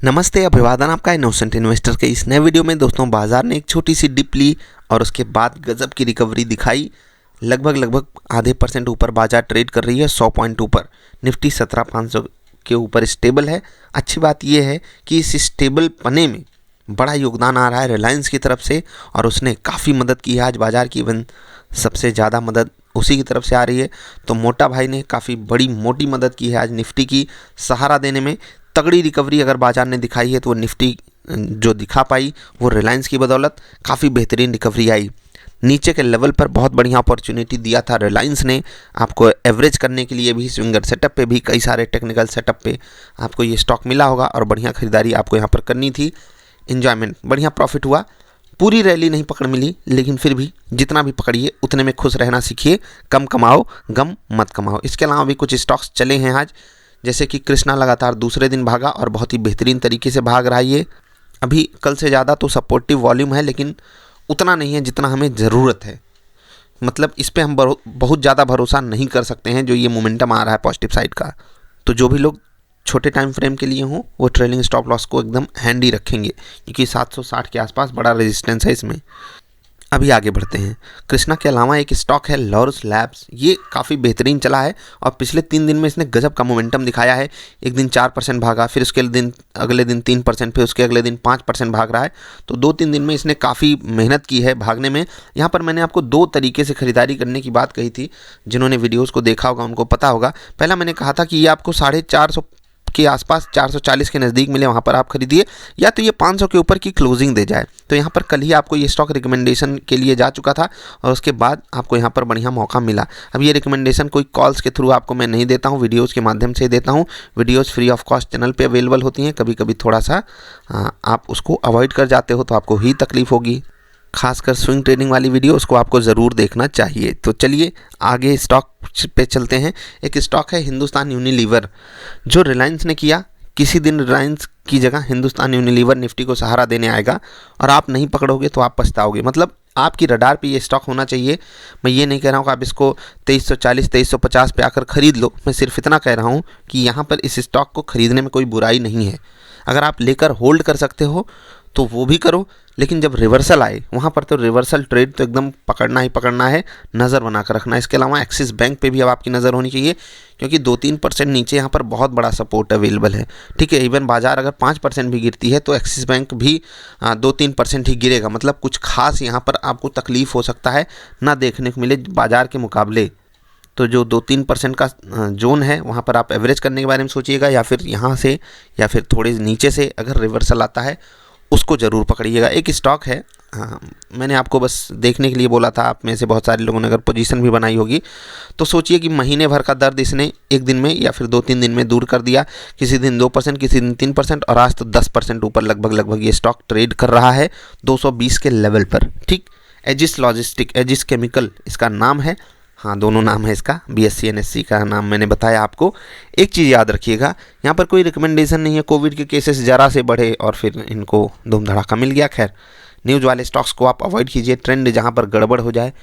नमस्ते, अभिवादन आपका इनोसेंट इन्वेस्टर के इस नए वीडियो में। दोस्तों, बाजार ने एक छोटी सी डिप ली और उसके बाद गजब की रिकवरी दिखाई। लगभग आधे % ऊपर बाजार ट्रेड कर रही है, 100 पॉइंट ऊपर। निफ्टी 17,500 के ऊपर स्टेबल है। अच्छी बात यह है कि इस स्टेबल पने में बड़ा योगदान आ रहा है रिलायंस की तरफ से, और उसने काफ़ी मदद की है आज बाजार की। इवन सबसे ज़्यादा मदद उसी की तरफ से आ रही है। तो मोटा भाई ने काफ़ी बड़ी मोटी मदद की है आज निफ्टी की सहारा देने में। तगड़ी रिकवरी अगर बाजार ने दिखाई है तो वो निफ्टी जो दिखा पाई वो रिलायंस की बदौलत काफ़ी बेहतरीन रिकवरी आई। नीचे के लेवल पर बहुत बढ़िया अपॉर्चुनिटी दिया था रिलायंस ने आपको एवरेज करने के लिए भी। स्विंगर सेटअप पे भी, कई सारे टेक्निकल सेटअप पे आपको ये स्टॉक मिला होगा और बढ़िया खरीदारी आपको यहाँ पर करनी थी। इन्जॉयमेंट, बढ़िया प्रॉफिट हुआ। पूरी रैली नहीं पकड़ मिली, लेकिन फिर भी जितना भी पकड़िए उतने में खुश रहना सीखिए। कम कमाओ, गम मत कमाओ। इसके अलावा भी कुछ स्टॉक्स चले हैं आज, जैसे कि कृष्णा लगातार दूसरे दिन भागा और बहुत ही बेहतरीन तरीके से भाग रहा है। ये अभी कल से ज़्यादा तो सपोर्टिव वॉल्यूम है, लेकिन उतना नहीं है जितना हमें ज़रूरत है। मतलब इस पे हम बहुत ज़्यादा भरोसा नहीं कर सकते हैं जो ये मोमेंटम आ रहा है पॉजिटिव साइड का। तो जो भी लोग छोटे टाइम फ्रेम के लिए हों वो ट्रेलिंग स्टॉप लॉस को एकदम हैंडी रखेंगे, क्योंकि 760 के आसपास बड़ा रेजिस्टेंस है इसमें। अभी आगे बढ़ते हैं। कृष्णा के अलावा एक स्टॉक है लॉरस लैब्स। ये काफ़ी बेहतरीन चला है और पिछले 3 दिन में इसने गजब का मोमेंटम दिखाया है। एक दिन 4% भागा, फिर उसके दिन अगले दिन 3%, फिर उसके अगले दिन 5% भाग रहा है। तो 2-3 दिन में इसने काफ़ी मेहनत की है भागने में। यहाँ पर मैंने आपको 2 तरीके से खरीदारी करने की बात कही थी। जिन्होंने वीडियोज़ को देखा होगा उनको पता होगा। पहला मैंने कहा था कि ये आपको 450 के आसपास, 440 के नज़दीक मिले, वहाँ पर आप खरीदिए, या तो ये 500 के ऊपर की क्लोजिंग दे जाए। तो यहाँ पर कल ही आपको ये स्टॉक रिकमेंडेशन के लिए जा चुका था और उसके बाद आपको यहाँ पर बढ़िया मौका मिला। अब ये रिकमेंडेशन कोई कॉल्स के थ्रू आपको मैं नहीं देता हूँ, वीडियोज़ के माध्यम से देता हूँ। Videos free of cost channel पर अवेलेबल होती हैं। कभी कभी थोड़ा सा आप उसको अवॉइड कर जाते हो तो आपको ही तकलीफ़ होगी। खासकर स्विंग ट्रेडिंग वाली वीडियो उसको आपको ज़रूर देखना चाहिए। तो चलिए आगे स्टॉक पे चलते हैं। एक स्टॉक है हिंदुस्तान यूनिलीवर, जो रिलायंस ने किया। किसी दिन रिलायंस की जगह हिंदुस्तान यूनिलीवर निफ्टी को सहारा देने आएगा और आप नहीं पकड़ोगे तो आप पछताओगे। मतलब आपकी रडार पे ये स्टॉक होना चाहिए। मैं ये नहीं कह रहा हूँ कि आप इसको 2340 2350 पे आकर ख़रीद लो। मैं सिर्फ इतना कह रहा हूँ कि यहाँ पर इस स्टॉक को ख़रीदने में कोई बुराई नहीं है। अगर आप लेकर होल्ड कर सकते हो तो वो भी करो, लेकिन जब रिवर्सल आए वहाँ पर तो रिवर्सल ट्रेड तो एकदम पकड़ना ही पकड़ना है, नज़र बना कर रखना है। इसके अलावा एक्सिस बैंक पे भी अब आपकी नज़र होनी चाहिए, क्योंकि 2-3% नीचे यहाँ पर बहुत बड़ा सपोर्ट अवेलेबल है। ठीक है, इवन बाजार अगर 5% भी गिरती है तो एक्सिस बैंक भी 2-3% ही गिरेगा। मतलब कुछ खास यहाँ पर आपको तकलीफ़ हो सकता है ना देखने को मिले बाजार के मुकाबले। तो जो 2-3% का जोन है वहाँ पर आप एवरेज करने के बारे में सोचिएगा, या फिर यहाँ से या फिर थोड़े नीचे से अगर रिवर्सल आता है उसको ज़रूर पकड़िएगा। एक स्टॉक है, मैंने आपको बस देखने के लिए बोला था। आप में से बहुत सारे लोगों ने अगर पोजीशन भी बनाई होगी तो सोचिए कि महीने भर का दर्द इसने एक दिन में या फिर 2-3 दिन में दूर कर दिया। किसी दिन 2%, किसी दिन 3%, और आज तो 10% ऊपर लगभग ये स्टॉक ट्रेड कर रहा है 220 के लेवल पर। ठीक, एजिस लॉजिस्टिक, एजिस केमिकल इसका नाम है। हाँ, दोनों नाम है इसका, BSC NSE का नाम मैंने बताया आपको। एक चीज़ याद रखिएगा, यहाँ पर कोई रिकमेंडेशन नहीं है। कोविड के केसेस ज़रा से बढ़े और फिर इनको धूम धड़ाका मिल गया। खैर, न्यूज़ वाले स्टॉक्स को आप अवॉइड कीजिए। ट्रेंड जहाँ पर गड़बड़ हो जाए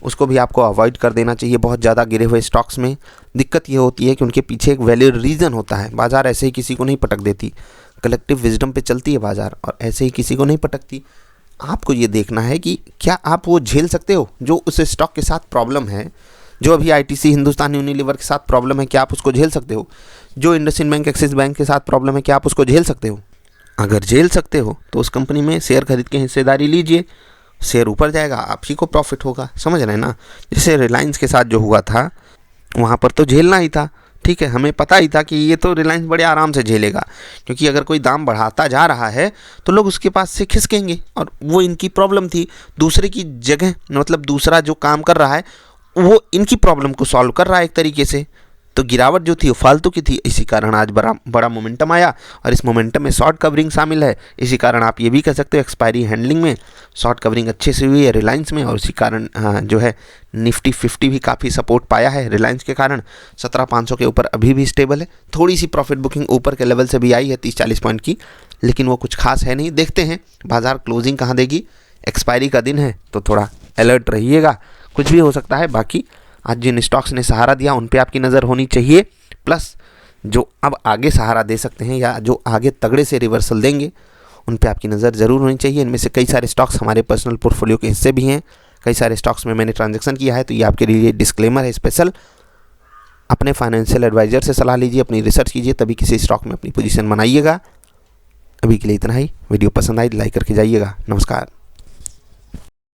उसको भी आपको अवॉइड कर देना चाहिए। बहुत ज़्यादा गिरे हुए स्टॉक्स में दिक्कत ये होती है कि उनके पीछे एक वैलिड रीज़न होता है। बाजार ऐसे ही किसी को नहीं पटक देती, कलेक्टिव विजडम पे चलती है बाजार, और ऐसे ही किसी को नहीं पटकती। आपको ये देखना है कि क्या आप वो झेल सकते हो जो उस स्टॉक के साथ प्रॉब्लम है। जो अभी ITC हिंदुस्तान यूनिलीवर के साथ प्रॉब्लम है, क्या आप उसको झेल सकते हो? जो इंडसइंड बैंक, एक्सिस बैंक के साथ प्रॉब्लम है, क्या आप उसको झेल सकते हो? अगर झेल सकते हो तो उस कंपनी में शेयर खरीद के हिस्सेदारी लीजिए। शेयर ऊपर जाएगा, आप ही को प्रॉफिट होगा। समझ रहे हैं ना? जैसे रिलायंस के साथ जो हुआ था वहाँ पर तो झेलना ही था। ठीक है, हमें पता ही था कि ये तो रिलायंस बड़े आराम से झेलेगा, क्योंकि अगर कोई दाम बढ़ाता जा रहा है तो लोग उसके पास से खिसकेंगे, और वो इनकी प्रॉब्लम थी। दूसरे की जगह, मतलब दूसरा जो काम कर रहा है वो इनकी प्रॉब्लम को सॉल्व कर रहा है एक तरीके से। तो गिरावट जो थी वो फालतू की थी। इसी कारण आज बड़ा मोमेंटम आया, और इस मोमेंटम में शॉर्ट कवरिंग शामिल है। इसी कारण आप ये भी कह सकते हो एक्सपायरी हैंडलिंग में शॉर्ट कवरिंग अच्छे से हुई है रिलायंस में, और इसी कारण जो है निफ्टी 50 भी काफ़ी सपोर्ट पाया है रिलायंस के कारण। 17,500 के ऊपर अभी भी स्टेबल है। थोड़ी सी प्रॉफिट बुकिंग ऊपर के लेवल से भी आई है 30-40 पॉइंट की, लेकिन वो कुछ खास है नहीं। देखते हैं बाजार क्लोजिंग कहाँ देगी। एक्सपायरी का दिन है तो थोड़ा अलर्ट रहिएगा, कुछ भी हो सकता है। बाकी आज जिन स्टॉक्स ने सहारा दिया उन पे आपकी नज़र होनी चाहिए। प्लस जो अब आगे सहारा दे सकते हैं या जो आगे तगड़े से रिवर्सल देंगे, उन पे आपकी नज़र ज़रूर होनी चाहिए। इनमें से कई सारे स्टॉक्स हमारे पर्सनल पोर्टफोलियो के हिस्से भी हैं, कई सारे स्टॉक्स में मैंने ट्रांजैक्शन किया है, तो ये आपके लिए डिस्क्लेमर है स्पेशल। अपने फाइनेंशियल एडवाइज़र से सलाह लीजिए, अपनी रिसर्च कीजिए, तभी किसी स्टॉक में अपनी पोजीशन बनाइएगा। अभी के लिए इतना ही। वीडियो पसंद आई लाइक करके जाइएगा। नमस्कार।